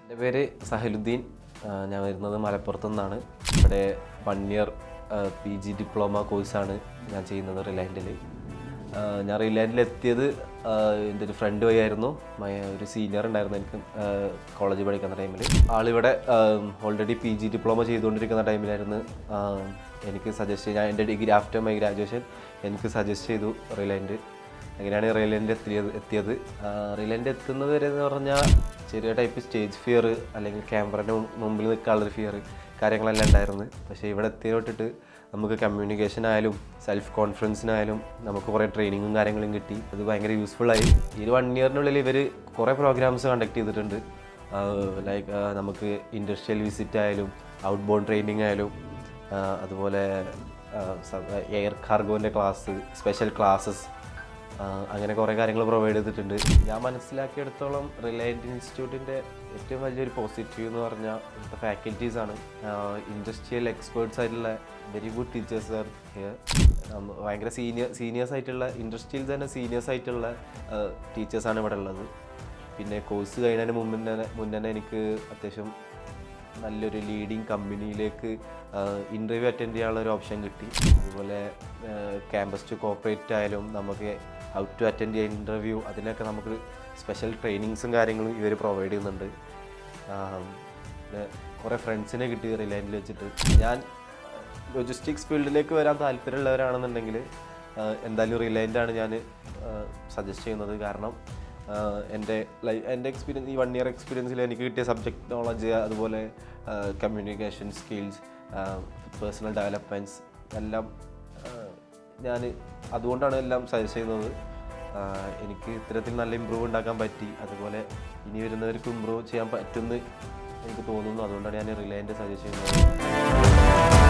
എൻ്റെ പേര് സഹലുദ്ദീൻ. ഞാൻ വരുന്നത് മലപ്പുറത്തു നിന്നാണ്. ഇവിടെ 1 ഇയർ PG ഡിപ്ലോമ കോഴ്സാണ് ഞാൻ ചെയ്യുന്നത് റിലയൻറ്റിൽ. ഞാൻ റിലയൻറ്റിൽ എത്തിയത് എൻ്റെ ഒരു ഫ്രണ്ട് വഴിയായിരുന്നു. ഒരു സീനിയർ ഉണ്ടായിരുന്നു എനിക്ക് കോളേജ് പഠിക്കുന്ന ടൈമിൽ. ആളിവിടെ ഓൾറെഡി PG ഡിപ്ലോമ ചെയ്തുകൊണ്ടിരിക്കുന്ന ടൈമിലായിരുന്നു എനിക്ക് സജസ്റ്റ് ഞാൻ എൻ്റെ ഡിഗ്രി ആഫ്റ്റർ മൈ ഗ്രാജുവേഷൻ എനിക്ക് സജസ്റ്റ് ചെയ്തു റിലയൻറ്റ്. അങ്ങനെയാണ് റിലയൻറ്റ് എത്തിയത്. റിലയൻറ്റ് എത്തുന്നത് വരെ എന്ന് പറഞ്ഞാൽ ചെറിയ ടൈപ്പ് സ്റ്റേജ് ഫിയർ അല്ലെങ്കിൽ ക്യാമറയുടെ മുമ്പിൽ നിൽക്കാനുള്ളൊരു ഫിയർ കാര്യങ്ങളെല്ലാം ഉണ്ടായിരുന്നു. പക്ഷേ ഇവിടെ എത്തിയോട്ടിട്ട് നമുക്ക് കമ്മ്യൂണിക്കേഷനായാലും സെൽഫ് കോൺഫിഡൻസിനായാലും നമുക്ക് കുറേ ട്രെയിനിങ്ങും കാര്യങ്ങളും കിട്ടി. അത് ഭയങ്കര യൂസ്ഫുള്ളായി. ഈ 1 ഇയറിനുള്ളിൽ ഇവർ കുറേ പ്രോഗ്രാംസ് കണ്ടക്ട് ചെയ്തിട്ടുണ്ട്. ലൈക്ക് നമുക്ക് ഇൻഡസ്ട്രിയൽ വിസിറ്റ് ആയാലും ഔട്ട് ബോണ്ട് ട്രെയിനിങ് ആയാലും അതുപോലെ എയർ കാർഗോൻ്റെ ക്ലാസ്, സ്പെഷ്യൽ ക്ലാസ്സസ്, അങ്ങനെ കുറേ കാര്യങ്ങൾ പ്രൊവൈഡ് ചെയ്തിട്ടുണ്ട്. ഞാൻ മനസ്സിലാക്കിയെടുത്തോളം റിലയൻറ്റ് ഇൻസ്റ്റിറ്റ്യൂട്ടിൻ്റെ ഏറ്റവും വലിയൊരു പോസിറ്റീവ് എന്ന് പറഞ്ഞാൽ ഇവിടുത്തെ ഫാക്കൽറ്റീസാണ്. ഇൻഡസ്ട്രിയൽ എക്സ്പേർട്സ് ആയിട്ടുള്ള very good teachers are here. ഭയങ്കര സീനിയേഴ്സ് ആയിട്ടുള്ള ഇൻഡസ്ട്രിയിൽ തന്നെ സീനിയേഴ്സ് ആയിട്ടുള്ള ടീച്ചേഴ്സാണ് ഇവിടെ ഉള്ളത്. പിന്നെ കോഴ്സ് കഴിഞ്ഞതിന് മുന്നേ എനിക്ക് അത്യാവശ്യം നല്ലൊരു ലീഡിങ് കമ്പനിയിലേക്ക് ഇൻ്റർവ്യൂ അറ്റൻഡ് ചെയ്യാനുള്ള ഒരു ഓപ്ഷൻ കിട്ടി. അതുപോലെ ക്യാമ്പസ് ടു കോർപ്പറേറ്റ് ആയാലും നമുക്ക് ഹൗ ടു അറ്റൻഡ് ചെയ്യാൻ ഇൻ്റർവ്യൂ, അതിനൊക്കെ നമുക്ക് സ്പെഷ്യൽ ട്രെയിനിങ്സും കാര്യങ്ങളും ഇവർ പ്രൊവൈഡ് ചെയ്യുന്നുണ്ട്. കുറേ ഫ്രണ്ട്സിനെ കിട്ടി റിലയൻറ്റിൽ വെച്ചിട്ട്. ഞാൻ ലോജിസ്റ്റിക്സ് ഫീൽഡിലേക്ക് വരാൻ താല്പര്യമുള്ളവരാണെന്നുണ്ടെങ്കിൽ എന്തായാലും റിലയൻ്റാണ് ഞാൻ സജസ്റ്റ് ചെയ്യുന്നത്. കാരണം എൻ്റെ എക്സ്പീരിയൻസ്, ഈ 1 ഇയർ എക്സ്പീരിയൻസിൽ എനിക്ക് കിട്ടിയ സബ്ജക്റ്റ് നോളജ്, അതുപോലെ കമ്മ്യൂണിക്കേഷൻ സ്കിൽസ്, പേഴ്സണൽ ഡെവലപ്മെൻറ്റ്സ് എല്ലാം ഞാൻ അതുകൊണ്ടാണ് എല്ലാം സജസ്റ്റ് ചെയ്യുന്നത്. എനിക്ക് ഇത്തരത്തിൽ നല്ല ഇമ്പ്രൂവ് ഉണ്ടാക്കാൻ പറ്റി. അതുപോലെ ഇനി വരുന്നവർക്ക് ഇമ്പ്രൂവ് ചെയ്യാൻ പറ്റുമെന്ന് എനിക്ക് തോന്നുന്നു. അതുകൊണ്ടാണ് ഞാൻ റിലയൻറ്റ് സജസ്റ്റ് ചെയ്യുന്നത്.